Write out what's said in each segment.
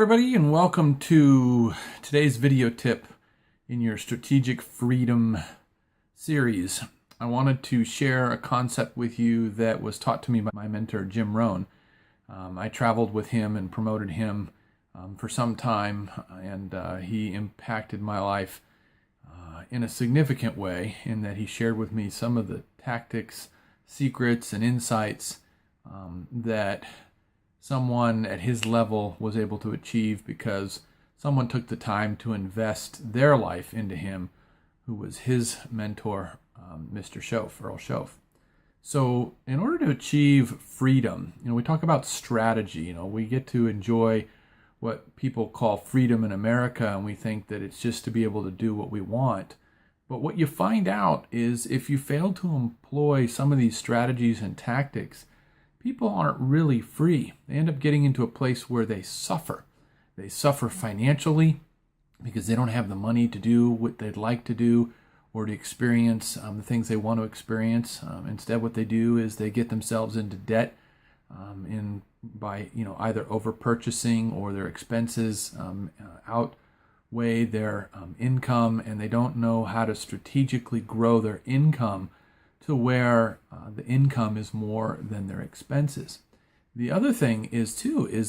everybody, and welcome to today's video tip in your Strategic Freedom series. I wanted to share a concept with you that was taught to me by my mentor, Jim Rohn. I traveled with him and promoted him for some time, and he impacted my life in a significant way in that he shared with me some of the tactics, secrets, and insights that someone at his level was able to achieve because someone took the time to invest their life into him, who was his mentor, Mr. Shoaff, Earl Shoaff. So in order to achieve freedom, we talk about strategy. We get to enjoy what people call freedom in America, and we think that it's just to be able to do what we want. But what you find out is if you fail to employ some of these strategies and tactics, people aren't really free. They end up getting into a place where they suffer. They suffer financially because they don't have the money to do what they'd like to do or to experience the things they want to experience. Instead, what they do is they get themselves into debt by either over purchasing or their expenses outweigh their income, and they don't know how to strategically grow their income to where the income is more than their expenses. The other thing is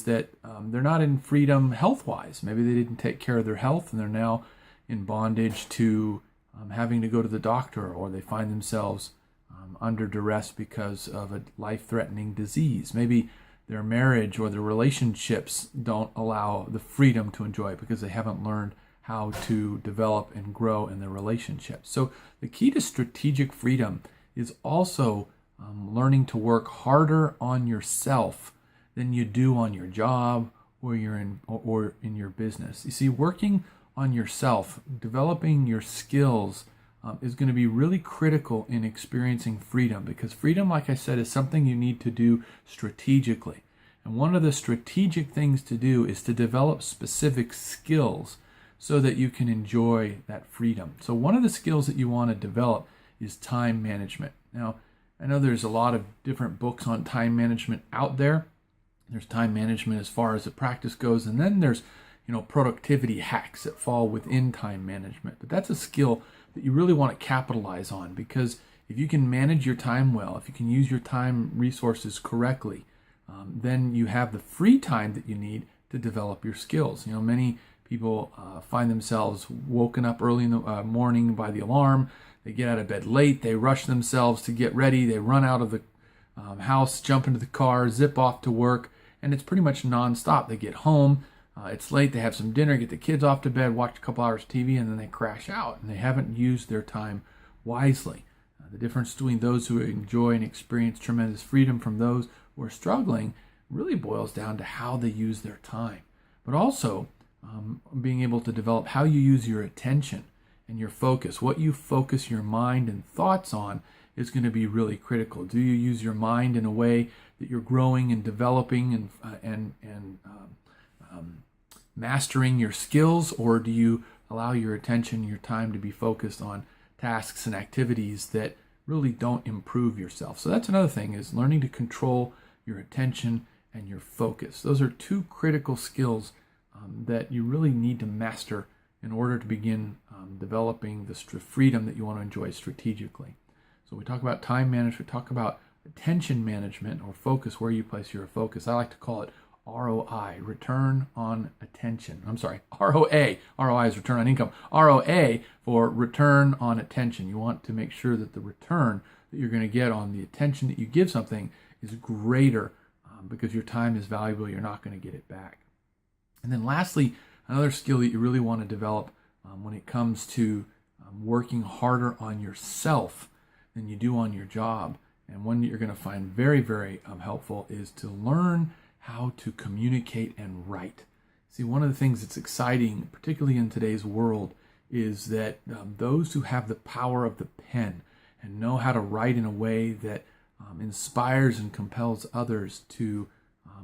that they're not in freedom health-wise. Maybe they didn't take care of their health and they're now in bondage to having to go to the doctor, or they find themselves under duress because of a life-threatening disease. Maybe their marriage or their relationships don't allow the freedom to enjoy it because they haven't learned how to develop and grow in their relationships. So the key to strategic freedom is also learning to work harder on yourself than you do on your job or in your business. You see, working on yourself, developing your skills is going to be really critical in experiencing freedom, because freedom, like I said, is something you need to do strategically. And one of the strategic things to do is to develop specific skills so that you can enjoy that freedom. So one of the skills that you want to develop is time management. Now, I know there's a lot of different books on time management out there. There's time management as far as the practice goes, and then there's productivity hacks that fall within time management. But that's a skill that you really want to capitalize on, because if you can manage your time well, if you can use your time resources correctly, then you have the free time that you need to develop your skills. Many people find themselves woken up early in the morning by the alarm. They get out of bed late. They rush themselves to get ready. They run out of the house, jump into the car, zip off to work, and it's pretty much nonstop. They get home. It's late. They have some dinner, get the kids off to bed, watch a couple hours of TV, and then they crash out, and they haven't used their time wisely. The difference between those who enjoy and experience tremendous freedom from those who are struggling really boils down to how they use their time, but also being able to develop how you use your attention and your focus. What you focus your mind and thoughts on is going to be really critical. Do you use your mind in a way that you're growing and developing and mastering your skills, or do you allow your attention, your time to be focused on tasks and activities that really don't improve yourself? So that's another thing, is learning to control your attention and your focus. Those are two critical skills that you really need to master in order to begin developing the freedom that you want to enjoy strategically. So we talk about time management, we talk about attention management or focus, where you place your focus. I like to call it ROI, return on attention. I'm sorry, ROA. ROI is return on income. ROA for return on attention. You want to make sure that the return that you're going to get on the attention that you give something is greater, because your time is valuable. You're not going to get it back. And then lastly, another skill that you really want to develop when it comes to working harder on yourself than you do on your job, and one that you're going to find very, very helpful, is to learn how to communicate and write. See, one of the things that's exciting, particularly in today's world, is that those who have the power of the pen and know how to write in a way that inspires and compels others to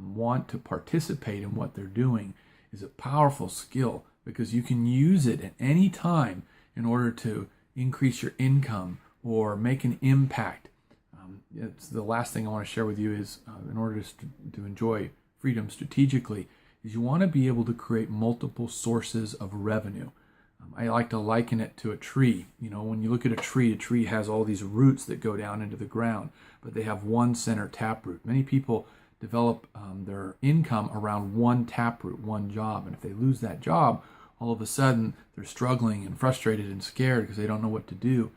want to participate in what they're doing is a powerful skill, because you can use it at any time in order to increase your income or make an impact. It's the last thing I want to share with you is in order to enjoy freedom strategically is you want to be able to create multiple sources of revenue. I like to liken it to a tree. You know, when you look at a tree has all these roots that go down into the ground, but they have one center taproot. Many people develop their income around one taproot, one job. And if they lose that job, all of a sudden they're struggling and frustrated and scared because they don't know what to do.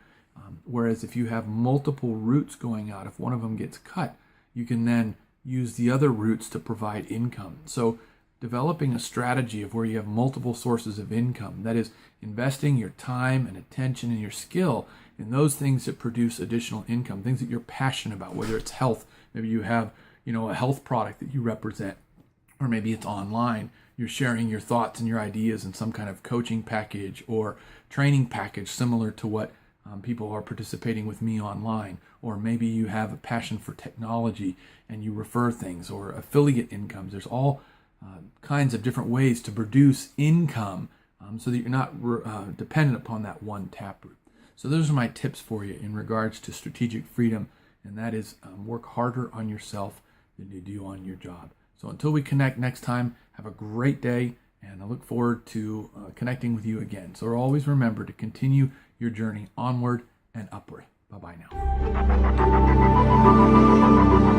Whereas if you have multiple roots going out, if one of them gets cut, you can then use the other roots to provide income. So developing a strategy of where you have multiple sources of income, that is investing your time and attention and your skill in those things that produce additional income, things that you're passionate about, whether it's health, maybe you have, a health product that you represent, or maybe it's online. You're sharing your thoughts and your ideas in some kind of coaching package or training package similar to what people are participating with me online. Or maybe you have a passion for technology and you refer things, or affiliate incomes. There's all kinds of different ways to produce income so that you're not dependent upon that one taproot. So those are my tips for you in regards to strategic freedom, and that is work harder on yourself than you do on your job. So until we connect next time, have a great day, and I look forward to connecting with you again. So always remember to continue your journey onward and upward. Bye-bye now.